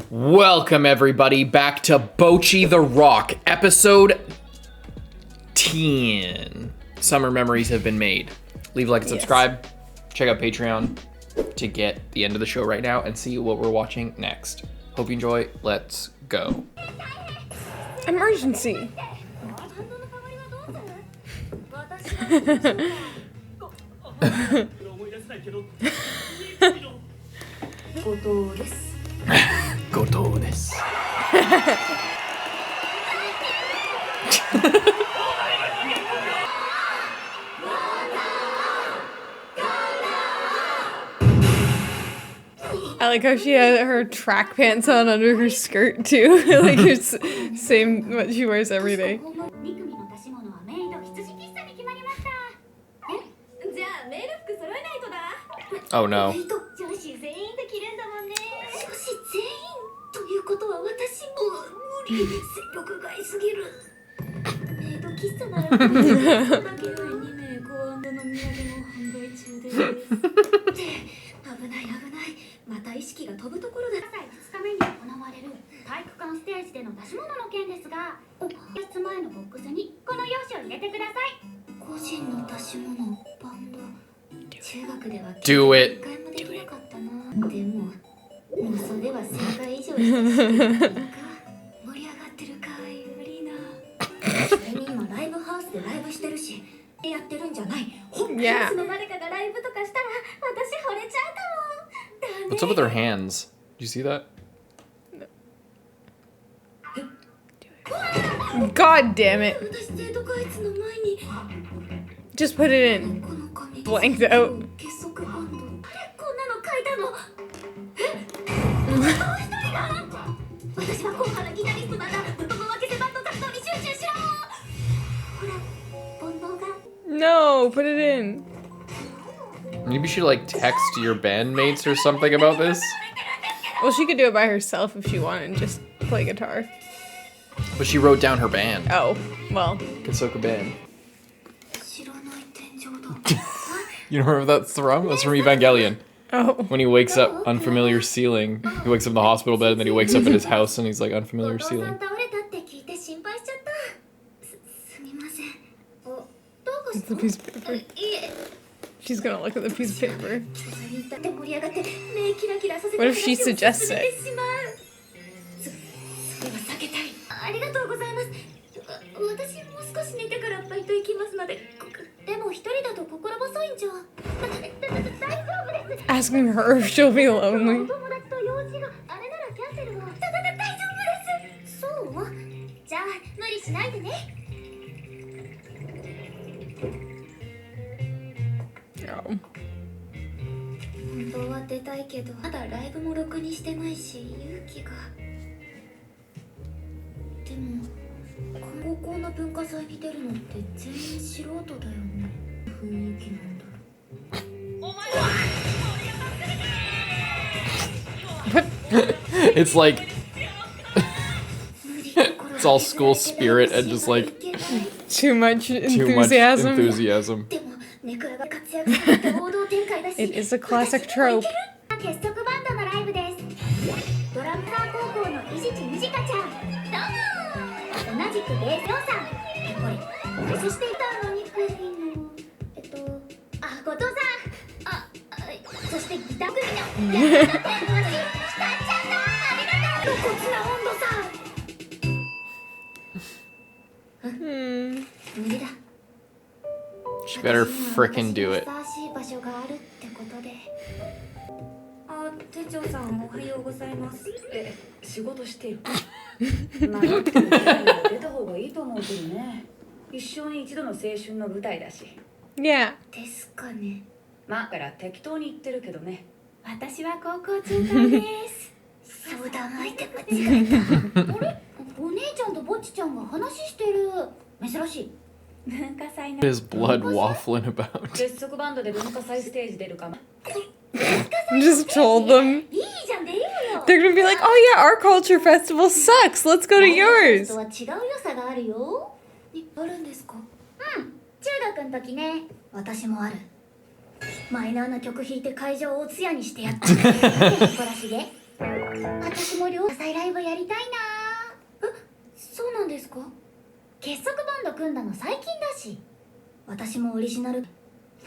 Welcome everybody back to Bocchi the Rock, episode 10. Summer memories have been made. Leave a like and subscribe. Check out Patreon to get the end of the show right now and see what we're watching next. Hope you enjoy. Let's go. Emergency. Gotoh desu. I like how she had her track pants on under her skirt too. Like it's same what she wears every day. Oh no. Do it. Yeah. What's up with her hands? Did you see that? God damn it. Just put it in. Blanked out. No, put it in. Maybe you should like text your bandmates or something about this. Well, she could do it by herself if she wanted and just play guitar. But she wrote down her band. Oh, well. Kessoku band. You don't remember that thrum? That's from Evangelion. Oh. When he wakes up, unfamiliar ceiling. He wakes up in the hospital bed and then he wakes up at his house and he's like, unfamiliar ceiling. It's the piece of paper. She's gonna look at the piece of paper. What if she suggests it? Asking her if she'll be lonely. Oh. It's like it's all school spirit and just like Too much enthusiasm. It is a classic trope. She better frickin' do it. Yeah. What is blood waffling about? Just told them. They're gonna be like, oh yeah, our culture festival sucks. Let's go to yours. 私も両サイライブやりたいな。そうなんですか？結束バンド組んだの最近だし、私もオリジナル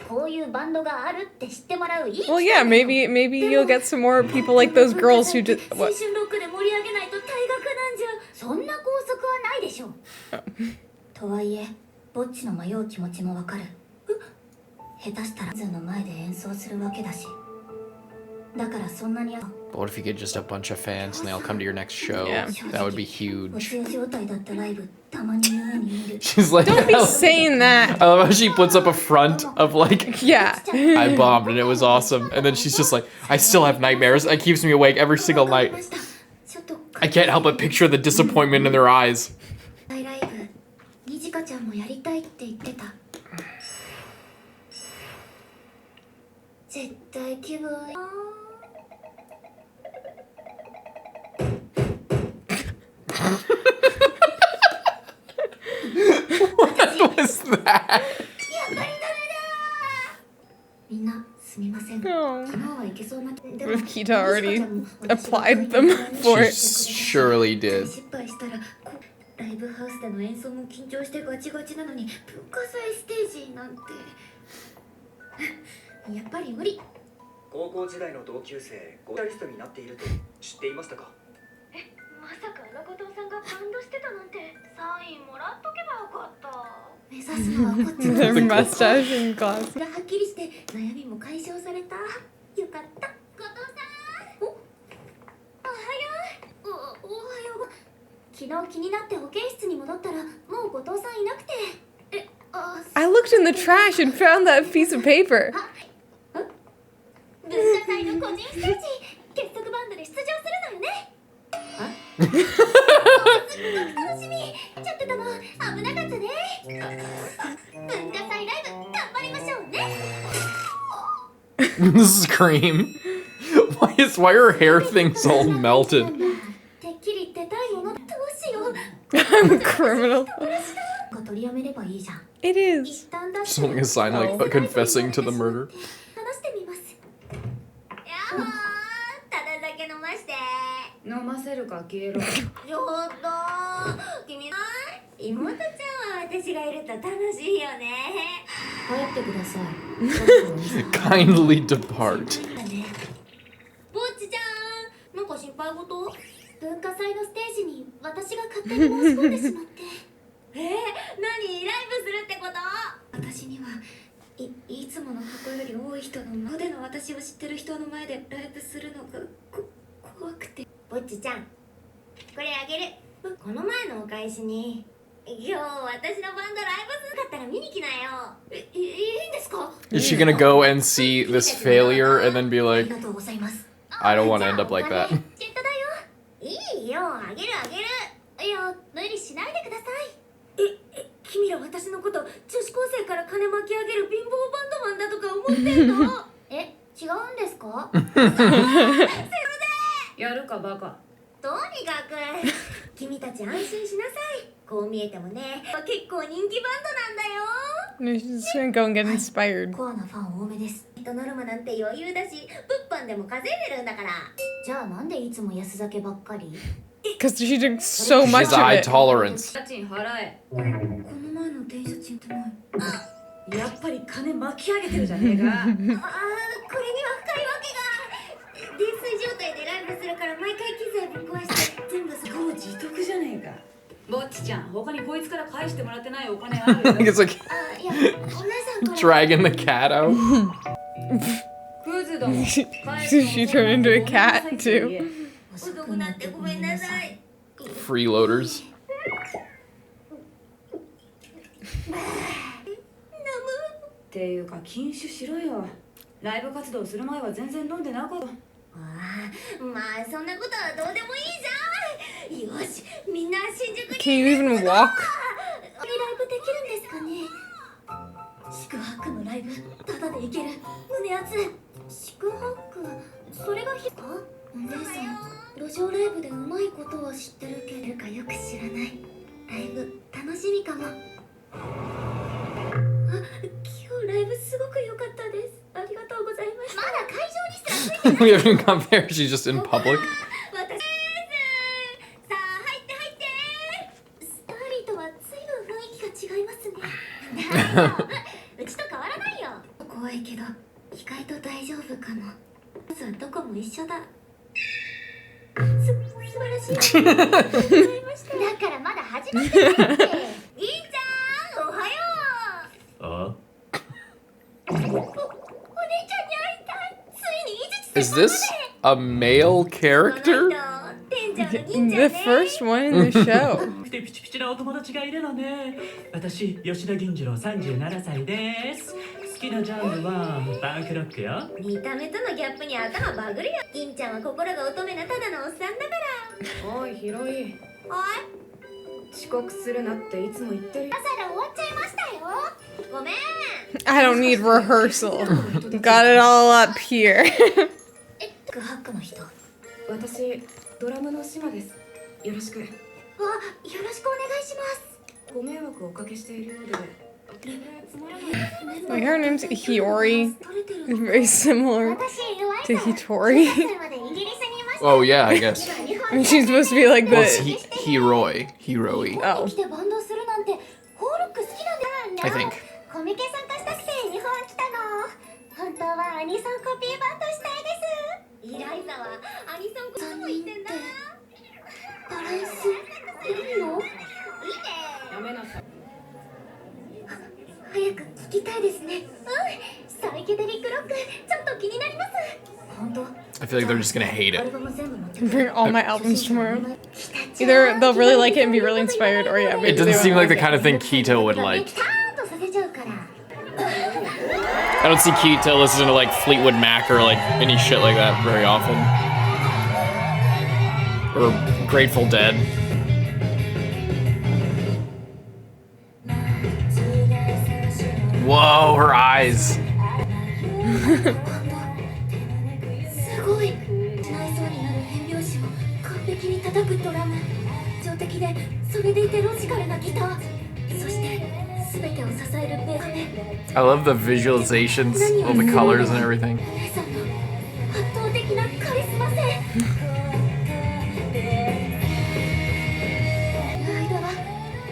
こういうバンドがあるって知ってもらういい。Well, yeah, maybe you'll get some more people like those girls who did 青 what? 春ロックで盛り上げないと退学なんじゃ。そんな拘束はないでしょう。とはいえ、ぼっちの迷う気持ちもわかる。下手したらズの前で演奏するわけだし。だからそんなに。 But what if you get just a bunch of fans and they all come to your next show? Yeah. That would be huge. 募集状態だったライブ、たまに夢に見る。 She's like, Don't be saying that. I love how she puts up a front of like, Yeah. I bombed and it was awesome. And then she's just like, I still have nightmares. It keeps me awake every single night. I can't help but picture the disappointment in their eyes. ライブ、にじかちゃんもやりたいって言ってた。絶対気分いい。 What was that? みんなすみません。 Oh. 昨日は行けそうな。 What if Kita already applied them for She it? surely did. 失敗したらライブハウスでの演奏も緊張してガチガチなのに文化祭ステージなんてやっぱり無理。高校時代の同級生ゴタリストになっていると知っていましたか？まさか後藤さんがバンドしてたなんて。サインもらっとけばよかった。目指すのはこっち Their の mustache in class. がはっきりして悩みも解消された。よかった。後藤さん。おはよう。おはよう。昨日気になって保健室に戻ったらもう後藤さんいなくて。I looked in the trash and found that piece of paper. 文化祭の個人ステージ結束バンドで出場するのよね。すっごく楽しみ。ちょっとでも危なかったね。文化祭ライブ頑張りましょうね。 The scream. Why are her hair things all melted? てっきり出たいものどうしよう。 I'm a criminal. 取りやめればいいじゃん。 It 一 is. 旦出 Just holding a sign like confessing to the murder. 話してみます。やっほー、ただ酒飲まして。飲ませるか消えろ。ちょっと君妹ちゃんは私がいると楽しいよね。帰ってください。 Kindly depart. ぼっちちゃん、なんか心配事？文化祭のステージに私が勝手に申し込んでしまって。何？ライブするってこと？私にはいつもの箱より多い人の前での私を知ってる人の前でライブするのが怖くて。ぼっちちゃん、これあげる。この前のお返しに今日私のバンドライブするかったら見に来なよ。いいんですか？ Is she gonna go and see this failure and then be あ like, りがとうございます。 I don't want to end up like that? ジェットだよ。いいよ、あげる。いや、無理しないでください。君ら私のこと女子高生から金巻き上げる貧乏バンドマンだとか思ってるの？違うんですか？やるかバカ。とにかく君たち安心しなさい。こう見えてもね、結構人気バンドなんだよ。 No, she's just gonna go and get inspired. コアなファン多めです。ノルマなんて余裕だし、物販でも稼いでるんだから。じゃあなんでいつも安酒ばっかり？ Because she drinks so She much has of eye it. tolerance. 家賃払え。この前の電車賃ってない。やっぱり金巻き上げてるじゃねえか。これには深いわけが。泥酔状態でライブするから毎回機材ぶっ壊して全部そこを自得じゃねえか。ぼっちちゃん、他にこいつから返してもらってないお金あるよ。 It's like いや、お姉さんから。 dragging the cat out. クズども。 She turned into a cat too. 遅くなってごめんなさい。 Freeloaders. っていうか禁酒しろよ。ライブ活動する前は全然飲んでなかった。まあそんなことはどうでもいいじゃん。よし、みんな新宿に。 Can you even walk? ライブできるんですかね。宿泊のライブタダで行ける。胸熱。宿泊、それがか？お姉さん、路上ライブでうまいことは知ってるけどよく知らない。ライブ楽しみかも。今日ライブすごく良かったです。ありがとうございままだ会場にすらついて We haven't come there. She's just in public. 私ですさあ入って入ってスターリーとは随分雰囲気が違いますね大丈夫うちと変わらないよ怖いけど意外と大丈夫かもまずはどこも一緒だ素晴らしいだからまだ始まってないって銀ちゃんおはようあお姉ちゃんに会いたいついにイジチ Is this a male character? 店長の銀ちゃん The ね first one in the show. くてピチピチなお友達がいるのね。私、吉田銀次郎37歳です。好きなジャンルはパンクロックよ。見た目とのギャップに頭バグるよ銀ちゃんは心が乙女なただのおっさんだからおいヒロイ、おい遅刻するなっていつも言ってるよ。朝で終わっちゃいましたよごめん I don't need rehearsal. Got it all up here. ハックの人私ドラムの島です。よろしく。あよろしくお願いしますご迷惑をおかけしているようで。つまらない Like her name's Hitori. 取れてる It's very similar 私 to Hitori. までイギリスにいました Oh yeah, I guess. I mean, she's supposed to be like Well, it's the. Hiroi. Hiroi. Oh. 来てバンドするなんてホーロック好きなんだ I think. コミケ参加したくて日本来たの本当はアニソンコピーバンドしたいですイライザはアニソンコピーも言ってんだバランスいいのいいねやめなさい。早く聞きたいですねサイケデリックロックちょっと気になります本当 I feel like they're just gonna hate ア it. ルバム全部持って Bring all my albums tomorrow. Either they'll really like it and be really inspired, or yeah, maybe It they doesn't seem like won't the like kind it. of thing Keto would like. キターンとさせちゃうから I don't see Keto listen to like Fleetwood Mac or like any shit like that very often. Or Grateful Dead. Whoa, her eyes. すごい内装になる変拍子を完璧に叩くドラム情的でそれでいてロジカルなギターそして全てを支えるベースね I love the visualizations, all the colors and everything. お姉さんの圧倒的なカリスマ性間は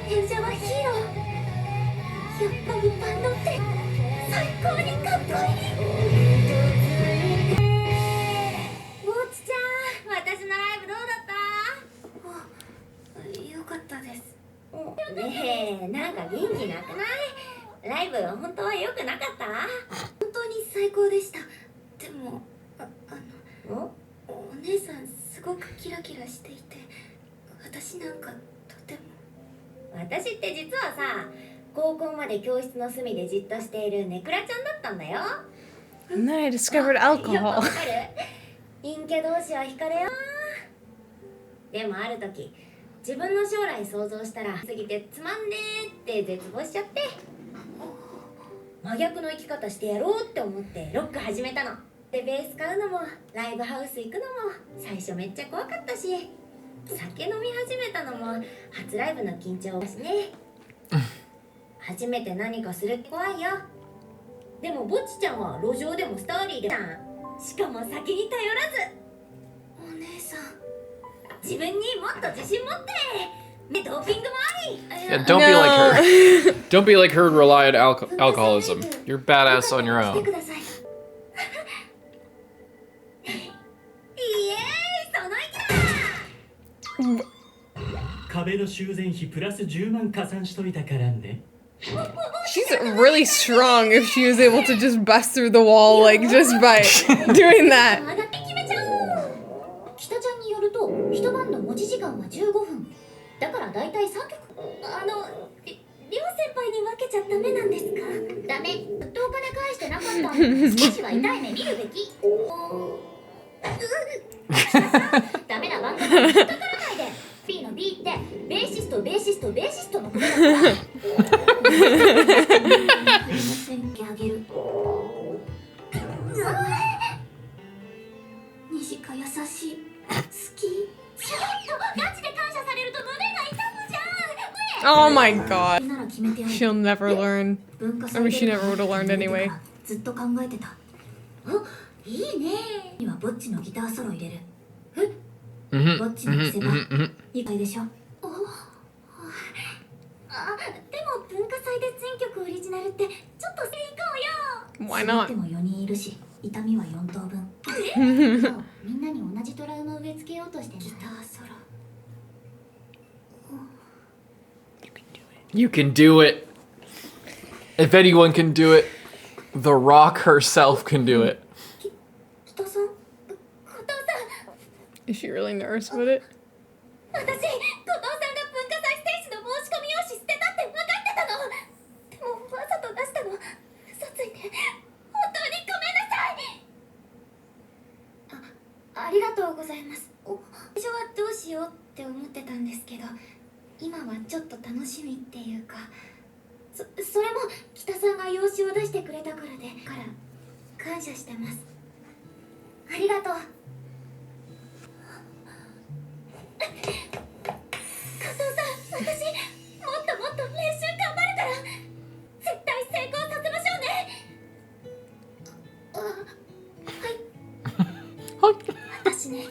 演者はヒーローやっぱりバンドって最高にかっこいいぼっちちゃん私のライブどうだったよかったですねえなんか元気なくないライブ本当は良くなかった本当に最高でしたでもお姉さんすごくキラキラしていて私なんかとても私って実はさ高校まで教室の隅でじっとしているネクラちゃんだったんだよ And then I discovered やっぱ alcohol. わかる陰キャ同士は惹かれよでもある時自分の将来想像したら過ぎてつまんねーって絶望しちゃって真逆の生き方してやろうって思ってロック始めたのでベース買うのもライブハウス行くのも最初めっちゃ怖かったし酒飲み始めたのも初ライブの緊張だしね初めて何かするって怖いよでもぼっちちゃんは路上でもストーリーでしかも先に頼らずお姉さん自分にもっと自信持ってねドーピングもあり Yeah, don't be like her. Don't be like her and rely on alcoholism. You're badass on your して own. くださいイエーイその意気だ壁の修繕費プラス10万加算しといたからね。She's really strong if she was able to just bust through the wall, like, just by doing that. 上がって決めちゃおう北ちゃんによると一晩の持ち時間は15分だからだいたい3曲りょう先輩に分けちゃダメなんですかダメずっとお金返してなかったんで少しは痛い目見るべきダメなバンドに引っかからないで P の B ってベーシストのことだからあげるNijika優しい好きちょっとガチで感謝されると胸が痛むじゃん Oh my god. なら決めてやる She'll never learn. 文化 I mean, she never would have learned anyway. ずっと考えてたいいね。にはぼっちのギターソロ入れる。Mm-hmm. ぼっちの見せ場、いいかいでしょ。おあ、でも文化祭で全曲オリジナルってちょっとしていこうよ。 Why で not? も4人いるし、痛みは4等分。そうみんなに同じトラウマ植え付けようとしてギターソロ。 You can do it. If anyone can do it, The Rock herself can do it. 北さん、後藤さん、 Is she really nervous about it? 私、後藤さんが文化祭ステージの申し込み用紙捨てたって分かってたの。でもわざと出したの。嘘ついて本当にごめんなさい。ありがとうございます。最初はどうしようって思ってたんですけど、今はちょっと楽しみっていうか、それも北さんが用紙を出してくれたから感謝してます。ありがとう。加藤さん、私もっともっと練習頑張るから絶対成功させましょうね。はい私ね、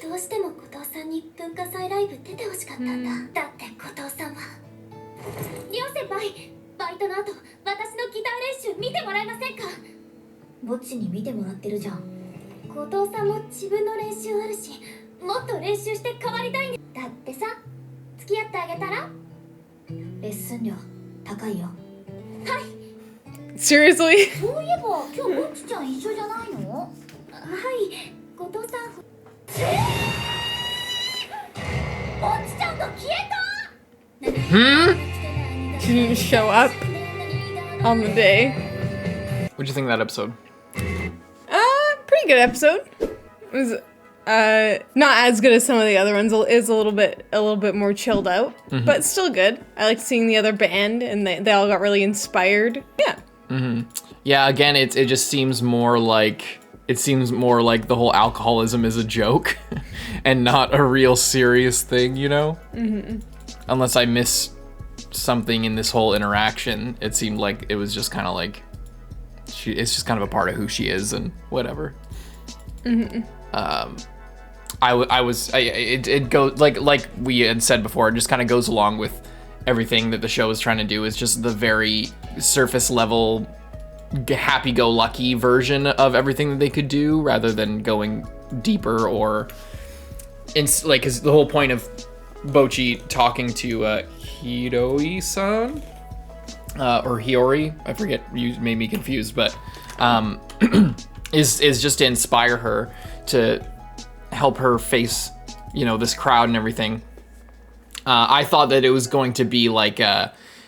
どうしても後藤さんに文化祭ライブ出てほしかったんだ。だって後藤さんはりょう先輩、バイトの後私のギター練習見てもらえませんか。ぼっちに見てもらってるじゃん。後藤さんも自分の練習あるし、もっと練習して変わりたいんだってさ。付き合ってあげたら。レッスン料高いよ。Seriously? そういえば今日ぼっちちゃん一緒じゃないの。はい、後藤さん。ぼっちちゃんが消えた。 She didn't show up on the day. What'd you think of that episode? Pretty good episode. It was not as good as some of the other ones. It's a little bit more chilled out, but still good. I liked seeing the other band, and they all got really inspired. Yeah. Yeah, again, it just seems more like the whole alcoholism is a joke and not a real serious thing, you know? Unless I miss something in this whole interaction, it seemed like it was just kind of like it's just kind of a part of who she is and whatever. It goes like we had said before, it just kind of goes along with everything that the show is trying to do. Is just the very surface level happy-go-lucky version of everything that they could do, rather than going deeper or like, because the whole point of Bocchi talking to Hiroi-san or Hiroi, I forget, you made me confused, but is just to inspire her to help her face, you know, this crowd and everything. I thought that it was going to be like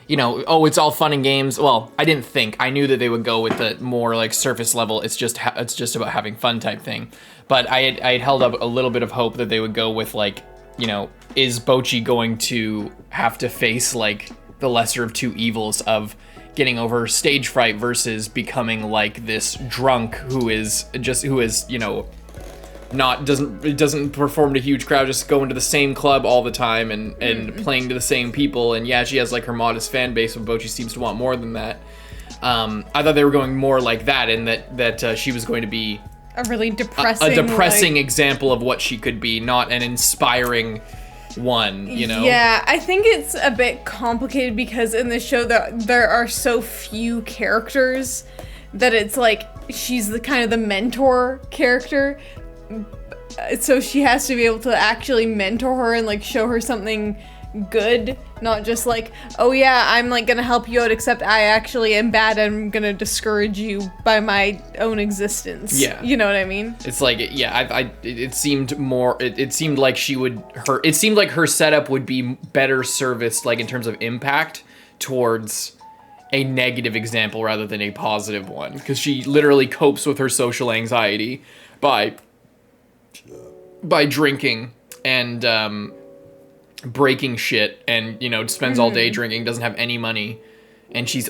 you know, oh, it's all fun and games. Well, I didn't think. I knew that they would go with the more like surface level, it's just about having fun type thing. But I had held up a little bit of hope that they would go with like, you know, is Bocchi going to have to face like the lesser of two evils of getting over stage fright versus becoming like this drunk who is, you know, doesn't perform to a huge crowd, just going to the same club all the time and playing to the same people. And yeah, she has like her modest fan base, but Bocchi seems to want more than that. I thought they were going more like that, and that she was going to be A really depressing, depressing example of what she could be, not an inspiring one, you know? Yeah, I think it's a bit complicated because in the show there are so few characters that it's like she's the kind of the mentor character. So she has to be able to actually mentor her and like show her something good, not just like, oh yeah, I'm like gonna help you out, except I actually am bad and I'm gonna discourage you by my own existence. Yeah. You know what I mean? It's like, yeah, it seemed more, it seemed like it seemed like her setup would be better serviced, like in terms of impact, towards a negative example rather than a positive one. Because she literally copes with her social anxiety by drinking and breaking shit, and, you know, spends all day drinking, doesn't have any money, and she's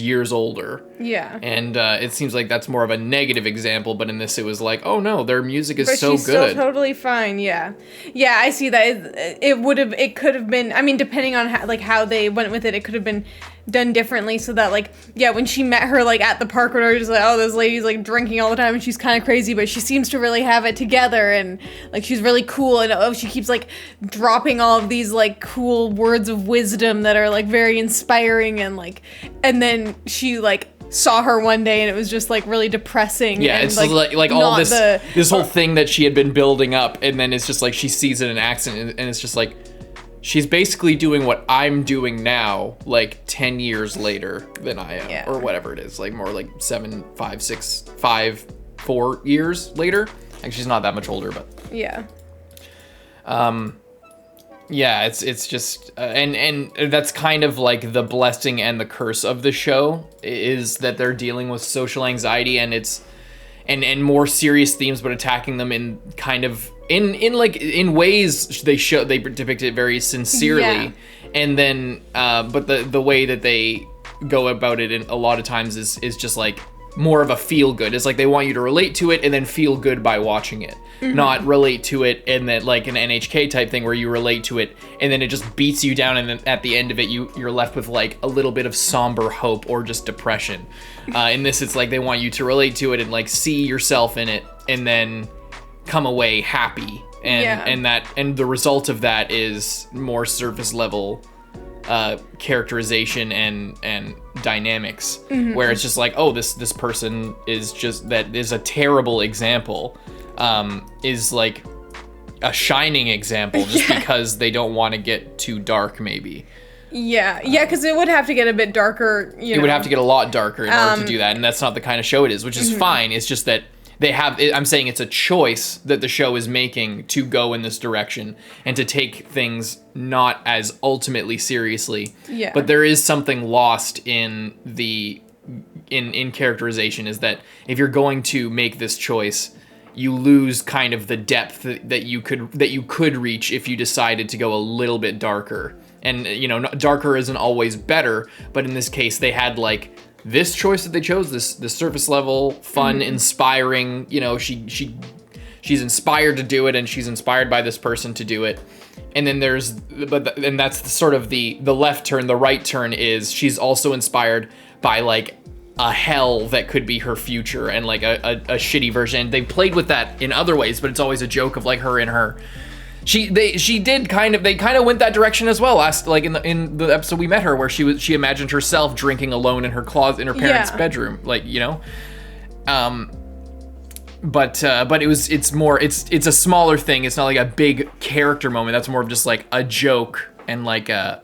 years older. Yeah. And it seems like that's more of a negative example, but in this it was like, oh no, their music is But so she's good. still totally fine. Yeah, yeah, I see that. It could have been. I mean, depending on how they went with it, it could have been done differently so that, like, yeah, when she met her, like, at the park, where just like, oh, this lady's, like, drinking all the time and she's kind of crazy, but she seems to really have it together, and, like, she's really cool, and, oh, she keeps, like, dropping all of these, like, cool words of wisdom that are, like, very inspiring, and, like, and then she, like, saw her one day and it was just, like, really depressing. Yeah, and, it's like all this this whole thing that she had been building up, and then it's just like she sees it in action, and it's just like she's basically doing what I'm doing now, like 10 years later than I am, or whatever it is, like more like 4 years later. Like, she's not that much older, but yeah. Yeah, it's just and that's kind of like the blessing and the curse of the show, is that they're dealing with social anxiety, and it's and more serious themes, but attacking them in kind of in ways they depict it very sincerely, and then but the way that they go about it in a lot of times is just like more of a feel good. It's like they want you to relate to it and then feel good by watching it, not relate to it and then like an NHK type thing where you relate to it and then it just beats you down, and then at the end of it you're left with like a little bit of somber hope or just depression. In this, it's like they want you to relate to it and like see yourself in it and then come away happy, and the result of that is more surface level characterization and dynamics, where it's just like, oh, this person is just, that is a terrible example, is like a shining example just because they don't want to get too dark, maybe. Yeah, because it would have to get a bit darker, It would have to get a lot darker in order to do that, and that's not the kind of show it is, which is fine. It's just that I'm saying it's a choice that the show is making to go in this direction and to take things not as ultimately seriously. Yeah. But there is something lost in in characterization, is that if you're going to make this choice, you lose kind of the depth that you could reach if you decided to go a little bit darker. And, darker isn't always better, but in this case, they had like this choice that they chose, this surface level, fun, inspiring, she's inspired to do it, and she's inspired by this person to do it. And then and that's sort of the left turn. The right turn is she's also inspired by like a hell that could be her future, and like a shitty version. They played with that in other ways, but it's always a joke of like her and her. They kind of went that direction as well. Last, like in the episode we met her, where she imagined herself drinking alone in her closet in her parents' bedroom, like, But it's a smaller thing. It's not like a big character moment. That's more of just like a joke and like a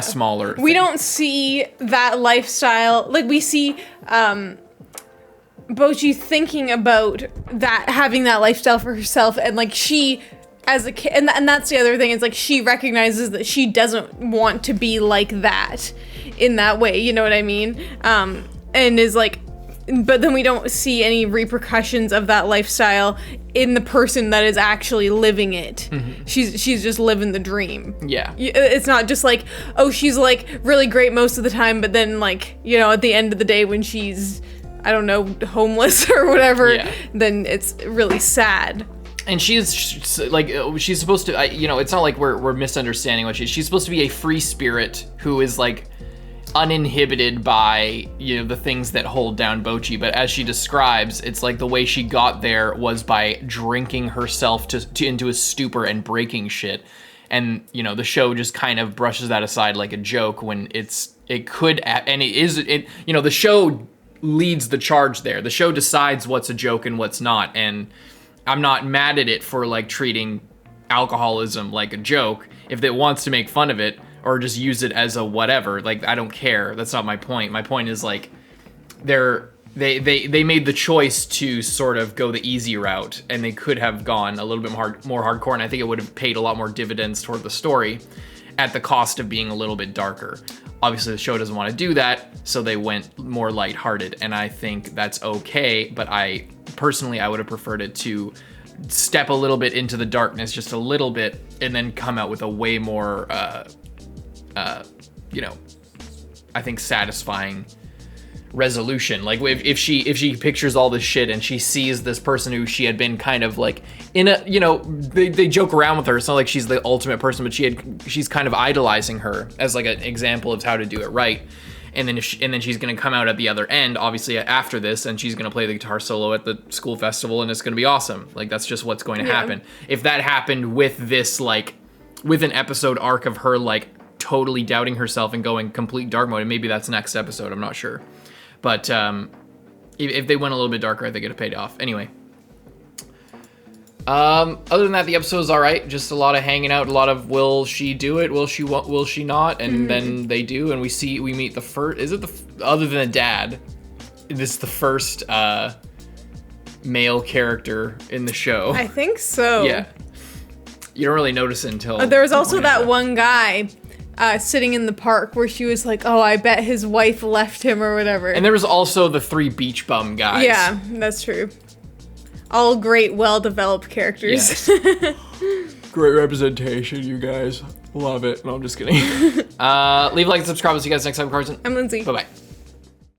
smaller thing. We don't see that lifestyle. Like, we see Bocchi thinking about that, having that lifestyle for herself, and like she as a kid, and that's the other thing, is like she recognizes that she doesn't want to be like that in that way, you know what I mean? And is like, but then we don't see any repercussions of that lifestyle in the person that is actually living it. She's just living the dream. Yeah. It's not just like, oh, she's like really great most of the time, but then like, at the end of the day when she's, I don't know, homeless or whatever, then it's really sad. And she's supposed to, it's not like we're misunderstanding what she's supposed to be a free spirit who is like uninhibited by, the things that hold down Bocchi. But as she describes, it's like the way she got there was by drinking herself into a stupor and breaking shit. And, the show just kind of brushes that aside like a joke, when the show leads the charge there. The show decides what's a joke and what's not. And I'm not mad at it for like treating alcoholism like a joke. If it wants to make fun of it or just use it as a whatever, like, I don't care. That's not my point. My point is like they made the choice to sort of go the easy route, and they could have gone a little bit more hardcore, and I think it would have paid a lot more dividends toward the story at the cost of being a little bit darker. Obviously, the show doesn't want to do that, so they went more lighthearted, and I think that's okay, but I would have preferred it to step a little bit into the darkness, just a little bit, and then come out with a way more, I think satisfying resolution. Like, if she pictures all this shit and she sees this person who she had been kind of like in a, they joke around with her. It's not like she's the ultimate person, but she's kind of idolizing her as like an example of how to do it right. and then she's gonna come out at the other end, obviously after this, and she's gonna play the guitar solo at the school festival, and it's gonna be awesome. Like that's just what's going to happen. If that happened with this, like, with an episode arc of her like totally doubting herself and going complete dark mode, and maybe that's next episode, I'm not sure. But if they went a little bit darker, I think it'd have paid off. Anyway. Other than that, the episode's all right. Just a lot of hanging out, a lot of will she do it, will she not, and then they do, and we meet the first. Is it other than the dad? This is the first male character in the show. I think so. Yeah. You don't really notice it until. There was also that one guy sitting in the park where she was like, "Oh, I bet his wife left him or whatever." And there was also the 3 beach bum guys. Yeah, that's true. All great, well-developed characters. Yes. Great representation, you guys. Love it. No, I'm just kidding. Leave a like and subscribe. We'll see you guys next time, Carson. I'm Lindsay. Bye-bye.